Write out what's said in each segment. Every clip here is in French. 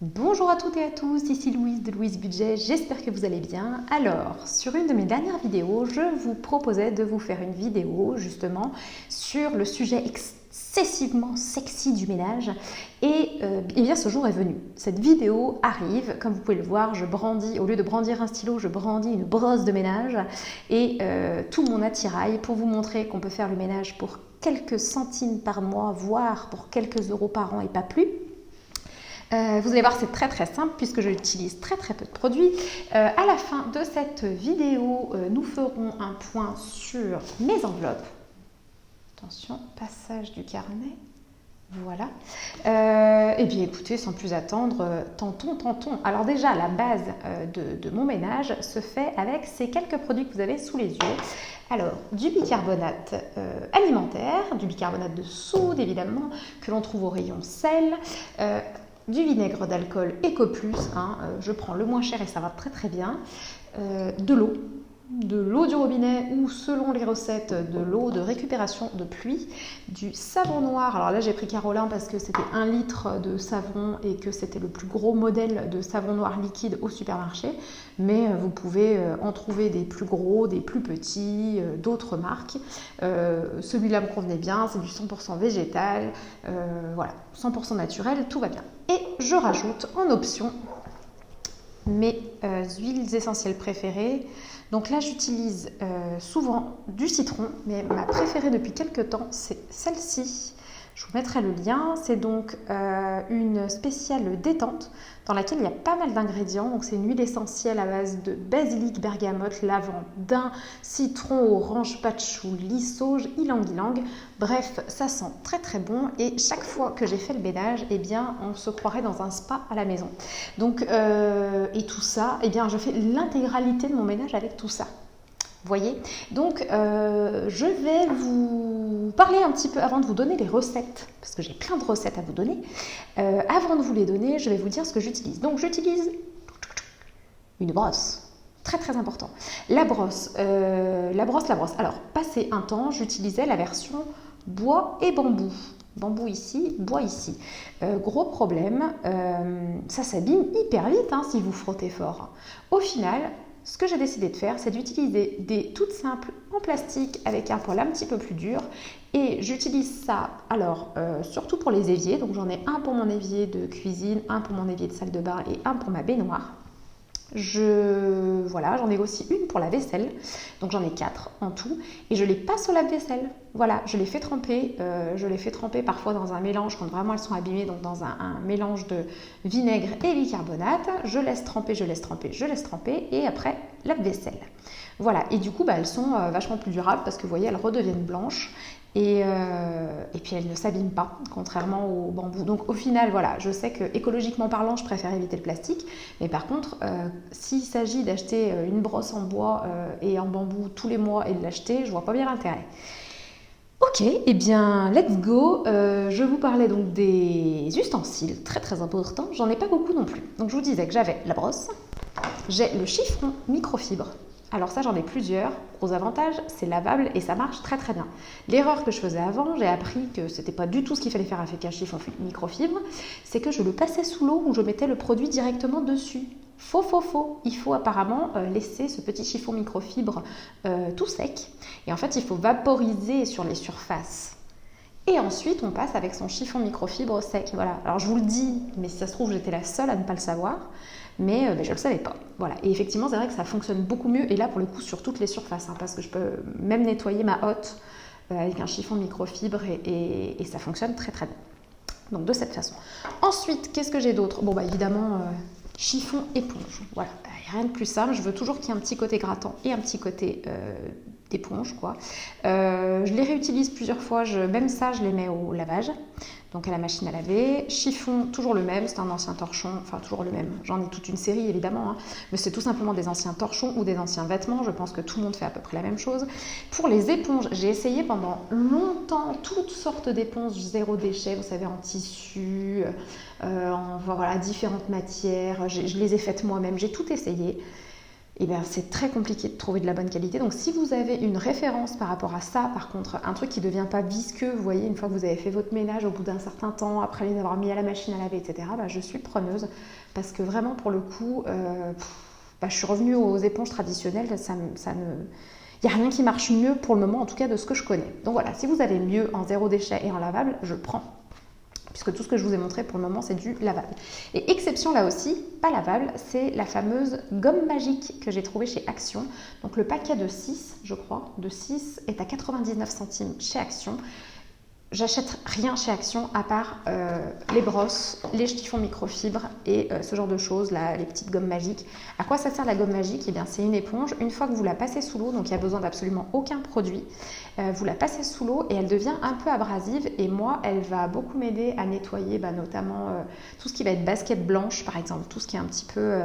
Bonjour à toutes et à tous, ici Louise de Louise Budget, j'espère que vous allez bien. Alors, sur une de mes dernières vidéos, je vous proposais de vous faire une vidéo justement sur le sujet excessivement sexy du ménage et bien ce jour est venu. Cette vidéo arrive, comme vous pouvez le voir, je brandis, au lieu de brandir un stylo, je brandis une brosse de ménage et tout mon attirail pour vous montrer qu'on peut faire le ménage pour quelques centimes par mois, voire pour quelques euros par an et pas plus. Vous allez voir, c'est très simple puisque j'utilise très peu de produits. À la fin de cette vidéo, nous ferons un point sur mes enveloppes. Attention, passage du carnet. Voilà. Et bien écoutez, sans plus attendre, tentons. Alors déjà, la base de mon ménage se fait avec ces quelques produits que vous avez sous les yeux. Alors, du bicarbonate alimentaire, du bicarbonate de soude évidemment, que l'on trouve au rayon sel. Du vinaigre d'alcool Ecoplus, je prends le moins cher et ça va très bien, de l'eau du robinet ou selon les recettes de l'eau de récupération de pluie, du savon noir, alors là j'ai pris Carolin parce que c'était 1 litre de savon et que c'était le plus gros modèle de savon noir liquide au supermarché, mais vous pouvez en trouver des plus gros, des plus petits, d'autres marques. Celui-là me convenait bien, c'est du 100% végétal, voilà, 100% naturel, tout va bien. Et je rajoute en option mes huiles essentielles préférées. Donc là, j'utilise souvent du citron, mais ma préférée depuis quelques temps, c'est celle-ci. Je vous mettrai le lien. C'est donc une spéciale détente dans laquelle il y a pas mal d'ingrédients. Donc c'est une huile essentielle à base de basilic, bergamote, lavande, daim, citron, orange, patchouli, sauge, ylang-ylang. Bref, ça sent très bon. Et chaque fois que j'ai fait le ménage, eh bien, on se croirait dans un spa à la maison. Donc, et tout ça, eh bien, je fais l'intégralité de mon ménage avec tout ça. Vous voyez? Donc, je vais vous parler un petit peu avant de vous donner les recettes, parce que j'ai plein de recettes à vous donner. Avant de vous les donner, je vais vous dire ce que j'utilise. Donc, j'utilise une brosse. Très important. La brosse. Alors, passé un temps, j'utilisais la version bois et bambou. Bambou ici, bois ici. Gros problème, ça s'abîme hyper vite si vous frottez fort. Au final, ce que j'ai décidé de faire, c'est d'utiliser des toutes simples en plastique avec un poil un petit peu plus dur. Et j'utilise ça, alors, surtout pour les éviers. Donc j'en ai un pour mon évier de cuisine, un pour mon évier de salle de bain et un pour ma baignoire. Voilà, j'en ai aussi une pour la vaisselle, donc j'en ai 4 en tout, et je les passe au lave-vaisselle. Voilà, je les fais tremper parfois dans un mélange quand vraiment elles sont abîmées, donc dans un mélange de vinaigre et bicarbonate. Je laisse tremper, et après lave-vaisselle. Voilà, et du coup, elles sont vachement plus durables parce que vous voyez, elles redeviennent blanches. Et puis elles ne s'abîment pas, contrairement au bambou. Donc au final, voilà, je sais que écologiquement parlant, je préfère éviter le plastique. Mais par contre, s'il s'agit d'acheter une brosse en bois et en bambou tous les mois et de l'acheter, je vois pas bien l'intérêt. Ok, eh bien, let's go. Je vous parlais donc des ustensiles, très importants. J'en ai pas beaucoup non plus. Donc je vous disais que j'avais la brosse, j'ai le chiffon microfibre. Alors ça, j'en ai plusieurs. Gros avantage, c'est lavable et ça marche très bien. L'erreur que je faisais avant, j'ai appris que c'était pas du tout ce qu'il fallait faire avec un chiffon microfibre, c'est que je le passais sous l'eau où je mettais le produit directement dessus. Faux. Il faut apparemment laisser ce petit chiffon microfibre tout sec. Et en fait, il faut vaporiser sur les surfaces. Et ensuite, on passe avec son chiffon microfibre sec. Voilà. Alors, je vous le dis, mais si ça se trouve, j'étais la seule à ne pas le savoir. Mais je ne le savais pas. Voilà. Et effectivement, c'est vrai que ça fonctionne beaucoup mieux. Et là, pour le coup, sur toutes les surfaces. Parce que je peux même nettoyer ma hotte avec un chiffon microfibre. Et ça fonctionne très bien. Donc, de cette façon. Ensuite, qu'est-ce que j'ai d'autre? Bon, évidemment, chiffon éponge. Voilà. Il n'y a rien de plus simple. Je veux toujours qu'il y ait un petit côté grattant et un petit côté d'éponge, quoi. Je les réutilise plusieurs fois. Même ça, je les mets au lavage. Donc à la machine à laver. Chiffon, toujours le même, c'est un ancien torchon, enfin toujours le même. J'en ai toute une série évidemment, mais c'est tout simplement des anciens torchons ou des anciens vêtements. Je pense que tout le monde fait à peu près la même chose. Pour les éponges, j'ai essayé pendant longtemps toutes sortes d'éponges zéro déchet, vous savez, en tissu, voilà, différentes matières. Je les ai faites moi-même, j'ai tout essayé. et bien c'est très compliqué de trouver de la bonne qualité. Donc si vous avez une référence par rapport à ça, par contre, un truc qui ne devient pas visqueux, vous voyez, une fois que vous avez fait votre ménage au bout d'un certain temps, après les avoir mis à la machine à laver, etc., je suis preneuse, parce que vraiment pour le coup, je suis revenue aux éponges traditionnelles, il n'y a rien qui marche mieux pour le moment, en tout cas de ce que je connais. Donc voilà, si vous avez mieux en zéro déchet et en lavable, je prends. Puisque tout ce que je vous ai montré pour le moment, c'est du lavable. Et exception là aussi, pas lavable, c'est la fameuse gomme magique que j'ai trouvée chez Action. Donc le paquet de 6, je crois, de 6 est à 99 centimes chez Action. J'achète rien chez Action à part les brosses, les chiffons microfibres et ce genre de choses, là, les petites gommes magiques. À quoi ça sert la gomme magique? Eh bien, c'est une éponge. Une fois que vous la passez sous l'eau, donc il n'y a besoin d'absolument aucun produit, vous la passez sous l'eau et elle devient un peu abrasive. Et moi, elle va beaucoup m'aider à nettoyer notamment tout ce qui va être basket blanche, par exemple, tout ce qui est un petit peu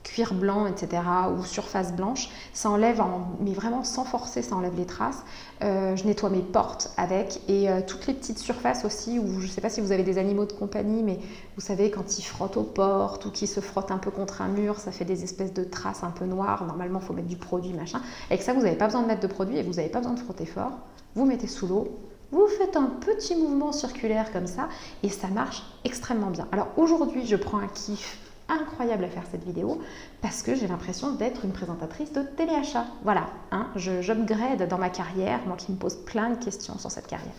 cuir blanc, etc. ou surface blanche. Ça enlève, mais vraiment sans forcer, ça enlève les traces. Je nettoie mes portes avec et toutes les petites surfaces aussi où je ne sais pas si vous avez des animaux de compagnie, mais vous savez quand ils frottent aux portes ou qu'ils se frottent un peu contre un mur, ça fait des espèces de traces un peu noires. Normalement, il faut mettre du produit, machin. Avec ça, vous n'avez pas besoin de mettre de produit et vous n'avez pas besoin de frotter fort. Vous mettez sous l'eau, vous faites un petit mouvement circulaire comme ça et ça marche extrêmement bien. Alors aujourd'hui, je prends un kiff incroyable à faire cette vidéo parce que j'ai l'impression d'être une présentatrice de téléachat. Voilà, j'upgrade dans ma carrière, moi qui me pose plein de questions sur cette carrière.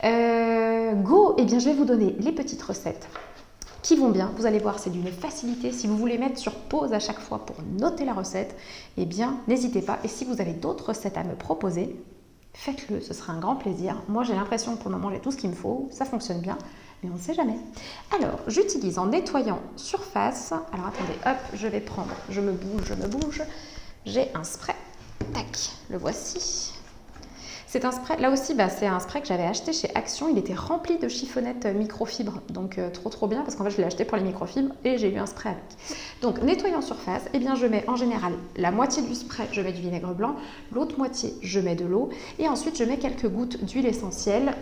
Eh bien je vais vous donner les petites recettes qui vont bien. Vous allez voir, c'est d'une facilité. Si vous voulez mettre sur pause à chaque fois pour noter la recette, eh bien n'hésitez pas. Et si vous avez d'autres recettes à me proposer, faites-le, ce sera un grand plaisir. Moi j'ai l'impression que pour le moment j'ai tout ce qu'il me faut, ça fonctionne bien. Mais on ne sait jamais. Alors, j'utilise en nettoyant surface. Alors, attendez, hop, je vais prendre, je me bouge. J'ai un spray. Tac, le voici. C'est un spray, là aussi, c'est un spray que j'avais acheté chez Action. Il était rempli de chiffonnettes microfibres. Donc, trop bien, parce qu'en fait, je l'ai acheté pour les microfibres et j'ai eu un spray avec. Donc, nettoyant surface, eh bien, je mets en général la moitié du spray, je mets du vinaigre blanc. L'autre moitié, je mets de l'eau. Et ensuite, je mets quelques gouttes d'huile essentielle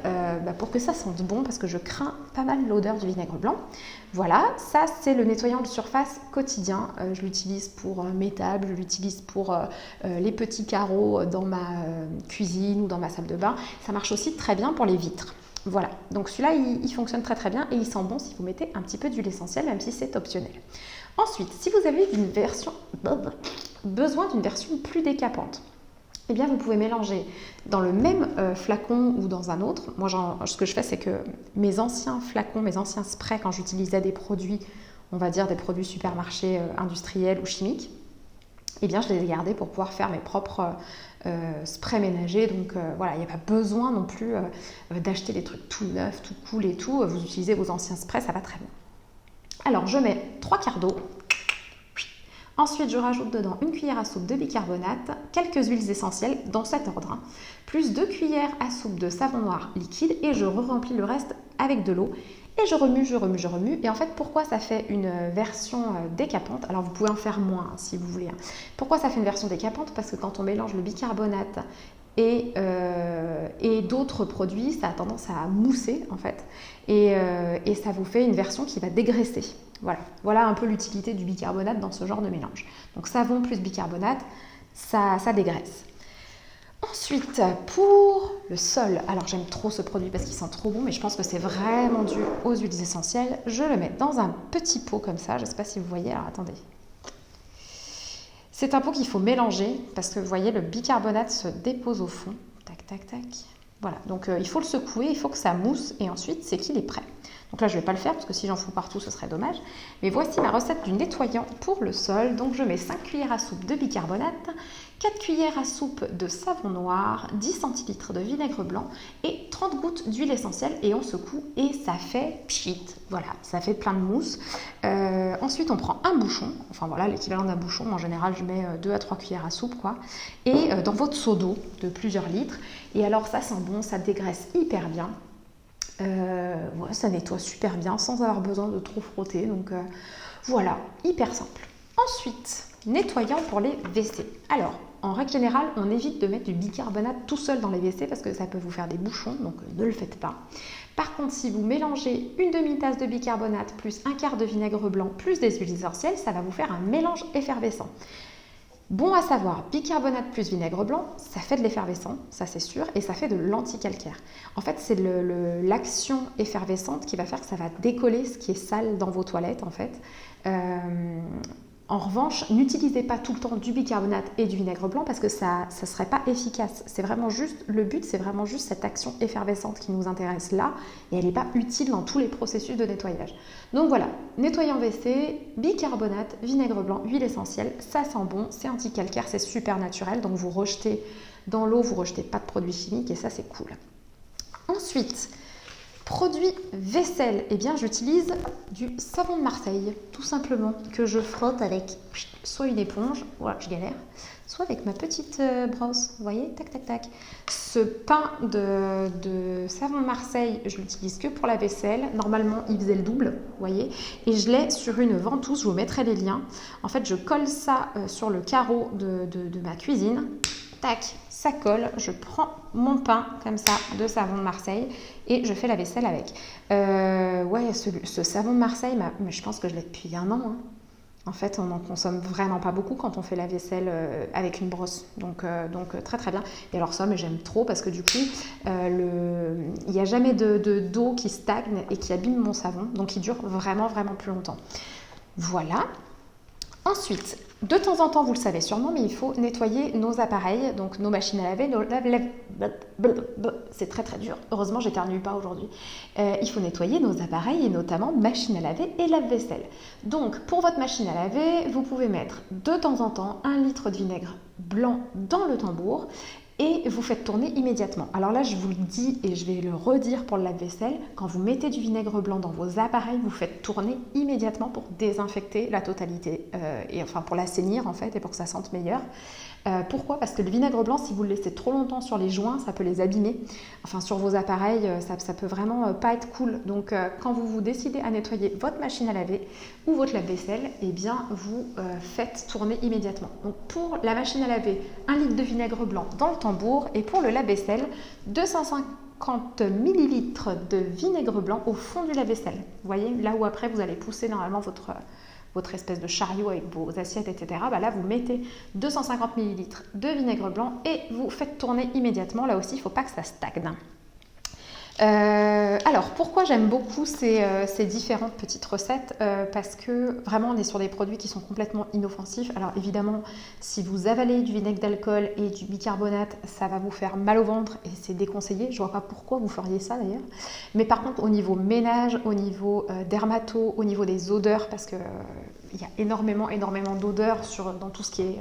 pour que ça sente bon, parce que je crains pas mal l'odeur du vinaigre blanc. Voilà, ça, c'est le nettoyant de surface quotidien. Je l'utilise pour mes tables, je l'utilise pour les petits carreaux dans ma cuisine ou dans ma salle de bain. Ça marche aussi très bien pour les vitres. Voilà, donc celui-là, il fonctionne très bien et il sent bon si vous mettez un petit peu d'huile essentielle, même si c'est optionnel. Ensuite, si vous avez besoin d'une version plus décapante, eh bien vous pouvez mélanger dans le même flacon ou dans un autre. Moi, ce que je fais, c'est que mes anciens flacons, mes anciens sprays, quand j'utilisais des produits, on va dire des produits supermarchés industriels ou chimiques, eh bien je les ai gardés pour pouvoir faire mes propres sprays ménagers. Donc voilà, il n'y a pas besoin non plus d'acheter des trucs tout neufs, tout cool et tout. Vous utilisez vos anciens sprays, ça va très bien. Alors, je mets 3 quarts d'eau. Ensuite, je rajoute dedans une cuillère à soupe de bicarbonate, quelques huiles essentielles dans cet ordre, plus 2 cuillères à soupe de savon noir liquide et je remplis le reste avec de l'eau. Et je remue. Et en fait, pourquoi ça fait une version décapante? Alors, vous pouvez en faire moins si vous voulez. Pourquoi ça fait une version décapante? Parce que quand on mélange le bicarbonate et d'autres produits, ça a tendance à mousser en fait. Et ça vous fait une version qui va dégraisser. Voilà un peu l'utilité du bicarbonate dans ce genre de mélange. Donc savon plus bicarbonate, ça dégraisse. Ensuite, pour le sol, alors j'aime trop ce produit parce qu'il sent trop bon, mais je pense que c'est vraiment dû aux huiles essentielles. Je le mets dans un petit pot comme ça, je ne sais pas si vous voyez, alors attendez. C'est un pot qu'il faut mélanger parce que vous voyez, le bicarbonate se dépose au fond. Tac, tac, tac. Voilà, donc il faut le secouer, il faut que ça mousse et ensuite c'est qu'il est prêt. Donc là, je ne vais pas le faire parce que si j'en fous partout, ce serait dommage. Mais voici ma recette du nettoyant pour le sol. Donc je mets 5 cuillères à soupe de bicarbonate, 4 cuillères à soupe de savon noir, 10 centilitres de vinaigre blanc et 30 gouttes d'huile essentielle et on secoue et ça fait pchit. Voilà, ça fait plein de mousse. Ensuite, on prend un bouchon, enfin voilà, l'équivalent d'un bouchon. En général, je mets 2 à 3 cuillères à soupe, quoi. Et dans votre seau d'eau de plusieurs litres. Et alors, ça sent bon, ça dégraisse hyper bien. Ça nettoie super bien sans avoir besoin de trop frotter. Donc voilà, hyper simple. Ensuite, nettoyant pour les WC. Alors, en règle générale, on évite de mettre du bicarbonate tout seul dans les WC parce que ça peut vous faire des bouchons, donc ne le faites pas. Par contre, si vous mélangez une demi-tasse de bicarbonate plus un quart de vinaigre blanc plus des huiles essentielles, ça va vous faire un mélange effervescent. Bon à savoir, bicarbonate plus vinaigre blanc, ça fait de l'effervescent, ça c'est sûr, et ça fait de l'anticalcaire. En fait, c'est l'action effervescente qui va faire que ça va décoller ce qui est sale dans vos toilettes, en fait. En revanche, n'utilisez pas tout le temps du bicarbonate et du vinaigre blanc parce que ça ne serait pas efficace. C'est vraiment juste, le but, c'est vraiment juste cette action effervescente qui nous intéresse là et elle n'est pas utile dans tous les processus de nettoyage. Donc voilà, nettoyant WC, bicarbonate, vinaigre blanc, huile essentielle, ça sent bon, c'est anti-calcaire, c'est super naturel. Donc vous rejetez dans l'eau, vous rejetez pas de produits chimiques et ça c'est cool. Ensuite, produit vaisselle, eh bien j'utilise du savon de Marseille, tout simplement, que je frotte avec soit une éponge, voilà, je galère, soit avec ma petite brosse, vous voyez, tac tac tac. Ce pain de savon de Marseille, je l'utilise que pour la vaisselle, normalement il faisait le double, vous voyez, et je l'ai sur une ventouse, je vous mettrai les liens. En fait je colle ça sur le carreau de ma cuisine. Tac, ça colle, je prends mon pain comme ça de savon de Marseille et je fais la vaisselle avec. Ouais, ce savon de Marseille, mais je pense que je l'ai depuis un an. Hein. En fait, on n'en consomme vraiment pas beaucoup quand on fait la vaisselle avec une brosse. Donc très très bien. Et alors ça, mais j'aime trop parce que du coup, il n'y a jamais d'eau qui stagne et qui abîme mon savon. Donc il dure vraiment vraiment plus longtemps. Voilà. Ensuite, de temps en temps, vous le savez sûrement, mais il faut nettoyer nos appareils, donc nos machines à laver, nos lave-lave. C'est très très dur. Heureusement, j'éternue pas aujourd'hui. Il faut nettoyer nos appareils et notamment machine à laver et lave-vaisselle. Donc, pour votre machine à laver, vous pouvez mettre de temps en temps 1 litre de vinaigre blanc dans le tambour et vous faites tourner immédiatement. Alors là, je vous le dis et je vais le redire pour le lave-vaisselle, quand vous mettez du vinaigre blanc dans vos appareils, vous faites tourner immédiatement pour désinfecter la totalité, et enfin pour l'assainir en fait et pour que ça sente meilleur. Pourquoi ? Parce que le vinaigre blanc, si vous le laissez trop longtemps sur les joints, ça peut les abîmer. Enfin sur vos appareils, ça peut vraiment pas être cool. Donc quand vous décidez à nettoyer votre machine à laver ou votre lave-vaisselle, eh bien vous faites tourner immédiatement. Donc pour la machine à laver, 1 litre de vinaigre blanc dans le tambour et pour le lave-vaisselle, 250 ml de vinaigre blanc au fond du lave-vaisselle. Vous voyez, là où après vous allez pousser normalement votre espèce de chariot avec vos assiettes, etc. Bah là, vous mettez 250 ml de vinaigre blanc et vous faites tourner immédiatement. Là aussi, il ne faut pas que ça stagne. Alors, pourquoi j'aime beaucoup ces différentes petites recettes parce que vraiment, on est sur des produits qui sont complètement inoffensifs. Alors, évidemment, si vous avalez du vinaigre d'alcool et du bicarbonate, ça va vous faire mal au ventre et c'est déconseillé. Je ne vois pas pourquoi vous feriez ça d'ailleurs. Mais par contre, au niveau ménage, au niveau dermato, au niveau des odeurs, parce que il y a énormément d'odeurs dans tout ce qui est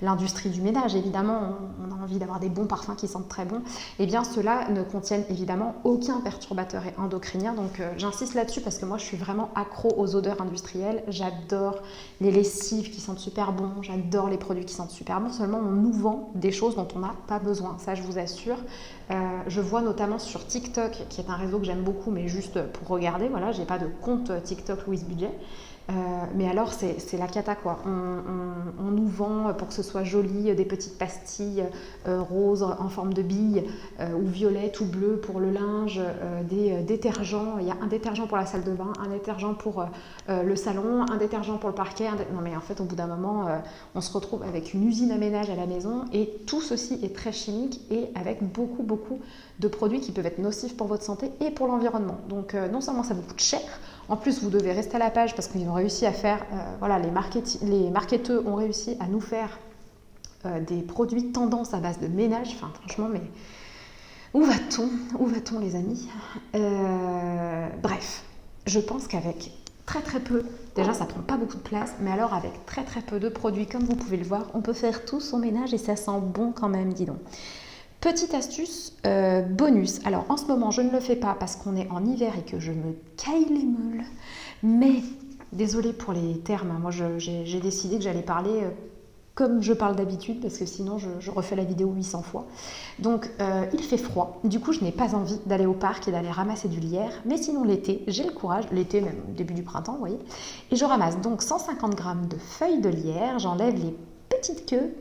l'industrie du ménage, évidemment, on a envie d'avoir des bons parfums qui sentent très bon, et bien ceux-là ne contiennent évidemment aucun perturbateur endocrinien, donc j'insiste là-dessus parce que moi je suis vraiment accro aux odeurs industrielles, j'adore les lessives qui sentent super bon, j'adore les produits qui sentent super bon, seulement on nous vend des choses dont on n'a pas besoin, ça je vous assure. Je vois notamment sur TikTok, qui est un réseau que j'aime beaucoup, mais juste pour regarder, voilà, j'ai pas de compte TikTok Louise Budget. Mais alors c'est la cata quoi, on nous vend pour que ce soit joli des petites pastilles roses en forme de billes ou violettes ou bleues pour le linge, des détergents, il y a un détergent pour la salle de bain, un détergent pour le salon, un détergent pour le parquet, non mais en fait au bout d'un moment on se retrouve avec une usine à ménage à la maison et tout ceci est très chimique et avec beaucoup de produits qui peuvent être nocifs pour votre santé et pour l'environnement. Donc non seulement ça vous coûte cher, en plus vous devez rester à la page parce qu'ils ont réussi à faire, voilà, les marketeurs ont réussi à nous faire des produits tendance à base de ménage, enfin franchement mais où va-t-on les amis? Bref, je pense qu'avec très peu, déjà ça prend pas beaucoup de place, mais alors avec très peu de produits comme vous pouvez le voir, on peut faire tout son ménage et ça sent bon quand même, dis donc. Petite astuce bonus, alors en ce moment je ne le fais pas parce qu'on est en hiver et que je me caille les meules, mais désolée pour les termes, moi j'ai décidé que j'allais parler comme je parle d'habitude parce que sinon je refais la vidéo 800 fois. Donc il fait froid, du coup je n'ai pas envie d'aller au parc et d'aller ramasser du lierre, mais sinon l'été j'ai le courage, l'été même début du printemps vous voyez, et je ramasse donc 150 g de feuilles de lierre, j'enlève les petites queues,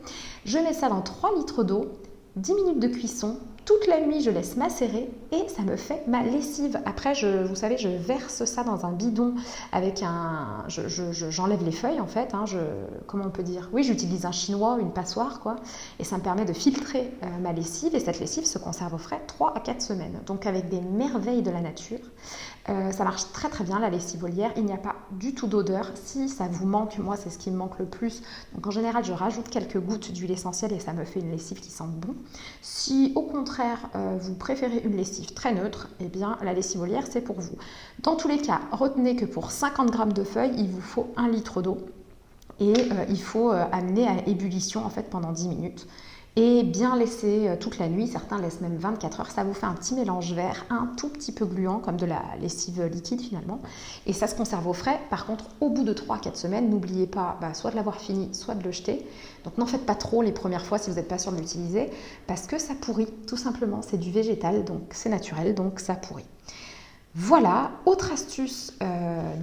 je mets ça dans 3 litres d'eau, 10 minutes de cuisson, toute la nuit, je laisse macérer et ça me fait ma lessive. Après, vous savez, je verse ça dans un bidon avec un... J'enlève les feuilles en fait. Comment on peut dire? Oui, j'utilise un chinois, une passoire quoi. Et ça me permet de filtrer ma lessive. Et cette lessive se conserve au frais 3 à 4 semaines. Donc avec des merveilles de la nature. Ça marche très très bien la lessive volière, il n'y a pas du tout d'odeur. Si ça vous manque, moi c'est ce qui me manque le plus, donc en général je rajoute quelques gouttes d'huile essentielle et ça me fait une lessive qui sent bon. Si au contraire vous préférez une lessive très neutre, eh bien la lessive volière c'est pour vous. Dans tous les cas, retenez que pour 50 g de feuilles, il vous faut 1 litre d'eau et il faut amener à ébullition en fait pendant 10 minutes. Et bien laisser toute la nuit, certains laissent même 24 heures, ça vous fait un petit mélange vert, un tout petit peu gluant, comme de la lessive liquide finalement. Et ça se conserve au frais. Par contre, au bout de 3 à 4 semaines, n'oubliez pas soit de l'avoir fini, soit de le jeter. Donc n'en faites pas trop les premières fois si vous n'êtes pas sûr de l'utiliser, parce que ça pourrit, tout simplement. C'est du végétal, donc c'est naturel, donc ça pourrit. Voilà, autre astuce,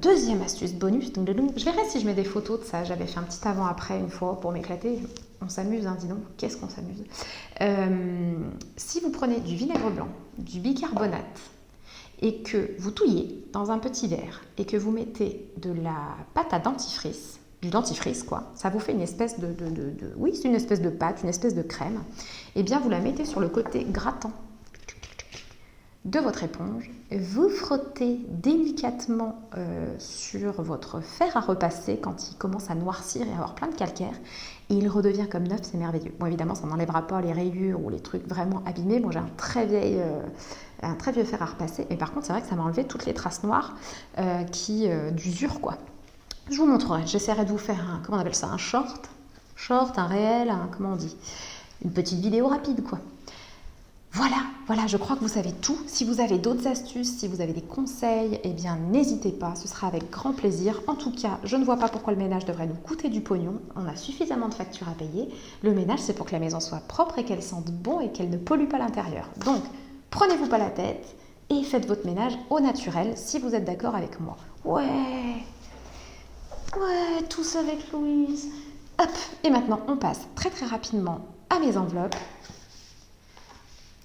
deuxième astuce bonus. Je verrai si je mets des photos de ça. J'avais fait un petit avant-après une fois pour m'éclater. On s'amuse, dis donc, qu'est-ce qu'on s'amuse. Si vous prenez du vinaigre blanc, du bicarbonate et que vous touillez dans un petit verre et que vous mettez de la pâte à dentifrice, du dentifrice quoi, ça vous fait une espèce oui, c'est une espèce de pâte, une espèce de crème, et bien vous la mettez sur le côté grattant de votre éponge, vous frottez délicatement sur votre fer à repasser quand il commence à noircir et avoir plein de calcaire et il redevient comme neuf, c'est merveilleux. Bon évidemment ça n'enlèvera pas les rayures ou les trucs vraiment abîmés, moi j'ai un très vieux fer à repasser et par contre c'est vrai que ça m'a enlevé toutes les traces noires d'usure quoi. Je vous montrerai, j'essaierai de vous faire comment on appelle ça, un short, un réel, comment on dit, une petite vidéo rapide quoi. Voilà, je crois que vous savez tout. Si vous avez d'autres astuces, si vous avez des conseils, eh bien n'hésitez pas, ce sera avec grand plaisir. En tout cas, je ne vois pas pourquoi le ménage devrait nous coûter du pognon. On a suffisamment de factures à payer. Le ménage, c'est pour que la maison soit propre et qu'elle sente bon et qu'elle ne pollue pas l'intérieur. Donc, prenez-vous pas la tête et faites votre ménage au naturel si vous êtes d'accord avec moi. Ouais, tous avec Louise. Hop, et maintenant, on passe très très rapidement à mes enveloppes.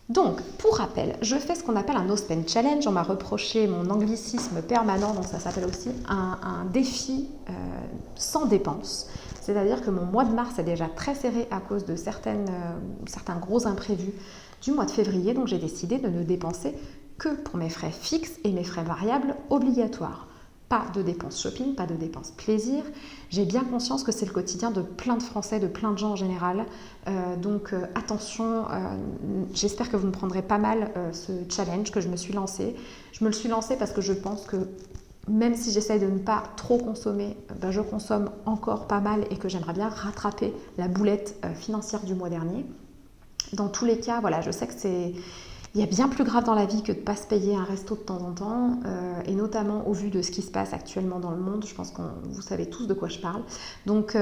Donc, pour rappel, je fais ce qu'on appelle un no spend challenge. On m'a reproché mon anglicisme permanent, donc ça s'appelle aussi un défi sans dépenses. C'est-à-dire que mon mois de mars est déjà très serré à cause de certains gros imprévus du mois de février. Donc, j'ai décidé de ne dépenser que pour mes frais fixes et mes frais variables obligatoires. Pas de dépenses shopping, pas de dépenses plaisir. J'ai bien conscience que c'est le quotidien de plein de Français, de plein de gens en général. Donc attention, j'espère que vous me prendrez pas mal ce challenge que je me suis lancé. Je me le suis lancé parce que je pense que même si j'essaie de ne pas trop consommer, je consomme encore pas mal et que j'aimerais bien rattraper la boulette financière du mois dernier. Dans tous les cas, voilà, je sais que il y a bien plus grave dans la vie que de ne pas se payer un resto de temps en temps, et notamment au vu de ce qui se passe actuellement dans le monde. Je pense que vous savez tous de quoi je parle. Donc,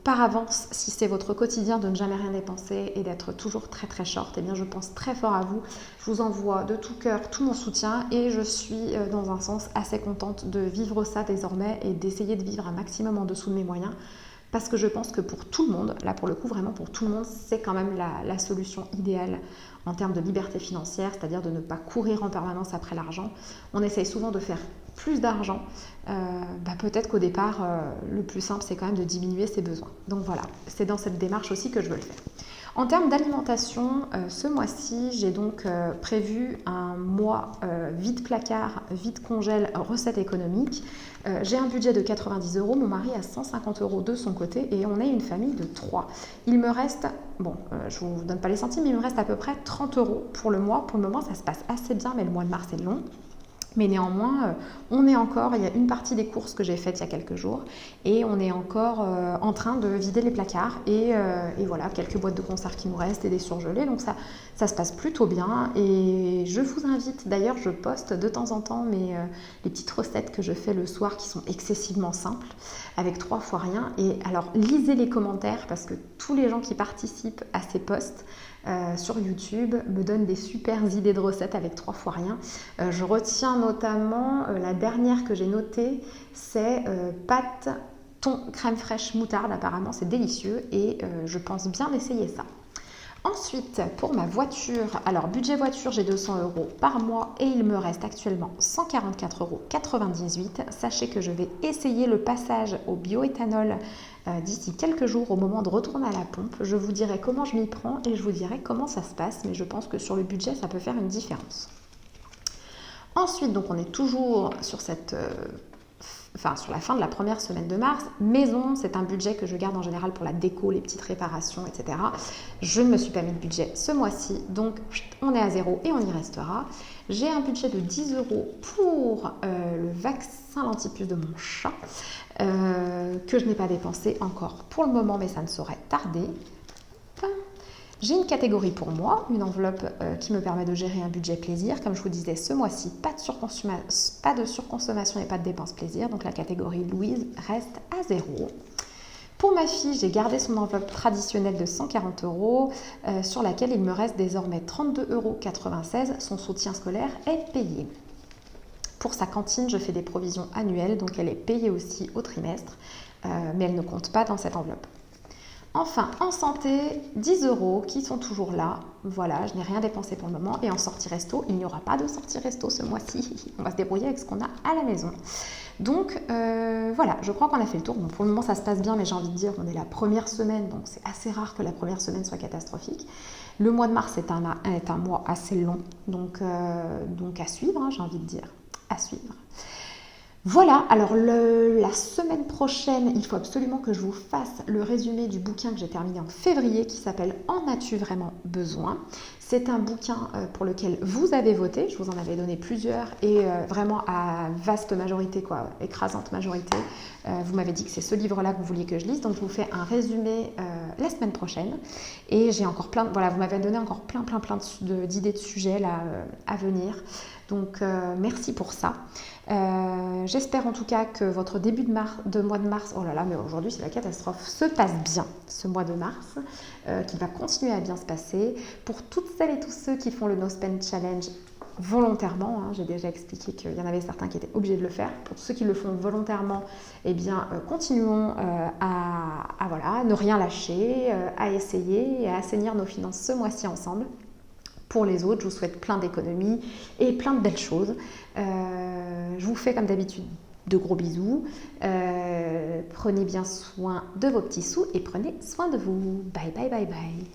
par avance, si c'est votre quotidien de ne jamais rien dépenser et d'être toujours très très short, eh bien je pense très fort à vous. Je vous envoie de tout cœur tout mon soutien et je suis dans un sens assez contente de vivre ça désormais et d'essayer de vivre un maximum en dessous de mes moyens. Parce que je pense que pour tout le monde, là pour le coup vraiment pour tout le monde, c'est quand même la solution idéale en termes de liberté financière, c'est-à-dire de ne pas courir en permanence après l'argent. On essaye souvent de faire plus d'argent. Peut-être qu'au départ, le plus simple, c'est quand même de diminuer ses besoins. Donc voilà, c'est dans cette démarche aussi que je veux le faire. En termes d'alimentation, ce mois-ci, j'ai donc prévu un mois vide placard, vide congèle, recette économique. J'ai un budget de 90 €, mon mari a 150 € de son côté et on est une famille de 3. Il me reste, je ne vous donne pas les centimes, mais il me reste à peu près 30 € pour le mois. Pour le moment, ça se passe assez bien, mais le mois de mars est long. Mais néanmoins, il y a une partie des courses que j'ai faites il y a quelques jours et on est encore en train de vider les placards et voilà, quelques boîtes de conserve qui nous restent et des surgelés. Donc ça se passe plutôt bien et je vous invite, d'ailleurs je poste de temps en temps les petites recettes que je fais le soir qui sont excessivement simples avec 3 fois rien. Et alors lisez les commentaires parce que tous les gens qui participent à ces posts sur YouTube me donnent des super idées de recettes avec 3 fois rien. Je retiens notamment la dernière que j'ai notée, c'est pâte thon crème fraîche moutarde. Apparemment c'est délicieux et je pense bien essayer ça. Ensuite, pour ma voiture, alors budget voiture, j'ai 200 € par mois et il me reste actuellement 144,98 €. Sachez que je vais essayer le passage au bioéthanol d'ici quelques jours au moment de retourner à la pompe. Je vous dirai comment je m'y prends et je vous dirai comment ça se passe, mais je pense que sur le budget, ça peut faire une différence. Ensuite, donc on est toujours sur sur la fin de la première semaine de mars. Maison, c'est un budget que je garde en général pour la déco, les petites réparations, etc. Je ne me suis pas mis de budget ce mois-ci, donc on est à zéro et on y restera. J'ai un budget de 10 € pour le vaccin l'antipuce de mon chat, que je n'ai pas dépensé encore pour le moment, mais ça ne saurait tarder. J'ai une catégorie pour moi, une enveloppe qui me permet de gérer un budget plaisir. Comme je vous disais, ce mois-ci, pas de surconsommation et pas de dépenses plaisir. Donc la catégorie Louise reste à 0. Pour ma fille, j'ai gardé son enveloppe traditionnelle de 140 € sur laquelle il me reste désormais 32,96 €. Son soutien scolaire est payé. Pour sa cantine, je fais des provisions annuelles, donc elle est payée aussi au trimestre, mais elle ne compte pas dans cette enveloppe. Enfin, en santé, 10 € qui sont toujours là. Voilà, je n'ai rien dépensé pour le moment. Et en sortie resto, il n'y aura pas de sortie resto ce mois-ci. On va se débrouiller avec ce qu'on a à la maison. Donc voilà, je crois qu'on a fait le tour. Bon, pour le moment, ça se passe bien, mais j'ai envie de dire, on est la première semaine, donc c'est assez rare que la première semaine soit catastrophique. Le mois de mars est un mois assez long, donc à suivre, hein, j'ai envie de dire, à suivre. Voilà, alors la semaine prochaine, il faut absolument que je vous fasse le résumé du bouquin que j'ai terminé en février qui s'appelle « En as-tu vraiment besoin ?» C'est un bouquin pour lequel vous avez voté, je vous en avais donné plusieurs et vraiment à vaste majorité, écrasante majorité. Vous m'avez dit que c'est ce livre-là que vous vouliez que je lise, donc je vous fais un résumé la semaine prochaine. Et j'ai encore vous m'avez donné encore plein d'idées de sujets là, à venir. Donc merci pour ça. J'espère en tout cas que votre début de mois de mars, oh là là, mais aujourd'hui c'est la catastrophe, se passe bien ce mois de mars, qui va continuer à bien se passer. Pour toutes celles et tous ceux qui font le No Spend Challenge volontairement, hein, j'ai déjà expliqué qu'il y en avait certains qui étaient obligés de le faire. Pour tous ceux qui le font volontairement, eh bien, continuons à ne rien lâcher, à essayer et à assainir nos finances ce mois-ci ensemble. Pour les autres, je vous souhaite plein d'économies et plein de belles choses. Je vous fais comme d'habitude de gros bisous. Prenez bien soin de vos petits sous et prenez soin de vous. Bye bye bye bye.